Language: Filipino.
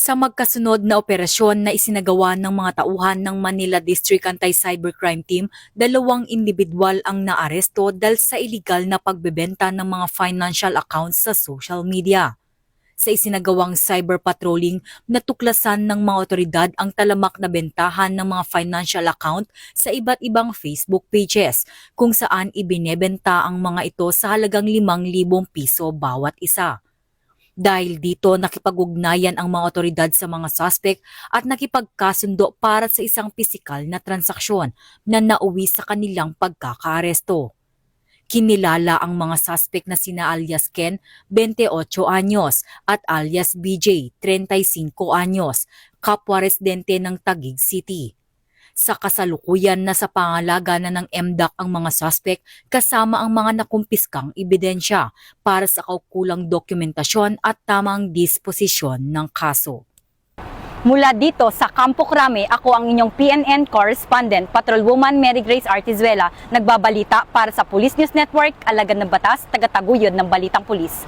Sa magkasunod na operasyon na isinagawa ng mga tauhan ng Manila District Anti-Cybercrime Team, 2 individual ang naaresto dahil sa iligal na pagbebenta ng mga financial accounts sa social media. Sa isinagawang cyber patrolling, natuklasan ng mga otoridad ang talamak na bentahan ng mga financial account sa iba't ibang Facebook pages kung saan ibinebenta ang mga ito sa halagang 5,000 piso bawat isa. Dahil dito nakipag-ugnayan ang mga otoridad sa mga suspect at nakipagkasundo para sa isang pisikal na transaksyon na nauwi sa kanilang pagkakaaresto. Kinilala ang mga suspect na sina alias Ken, 28 anyos at alias BJ, 35 anyos, kapwa residente ng Taguig City. Sa kasalukuyan nasa pangalaga na ng MDAC ang mga suspect kasama ang mga nakumpiskang ebidensya para sa kaukulang dokumentasyon at tamang disposisyon ng kaso. Mula dito sa Campo Crame, ako ang inyong PNN correspondent, Patrolwoman Mary Grace Artizuela, nagbabalita para sa Police News Network, Alagad ng Batas, taga-taguyod ng Balitang Pulis.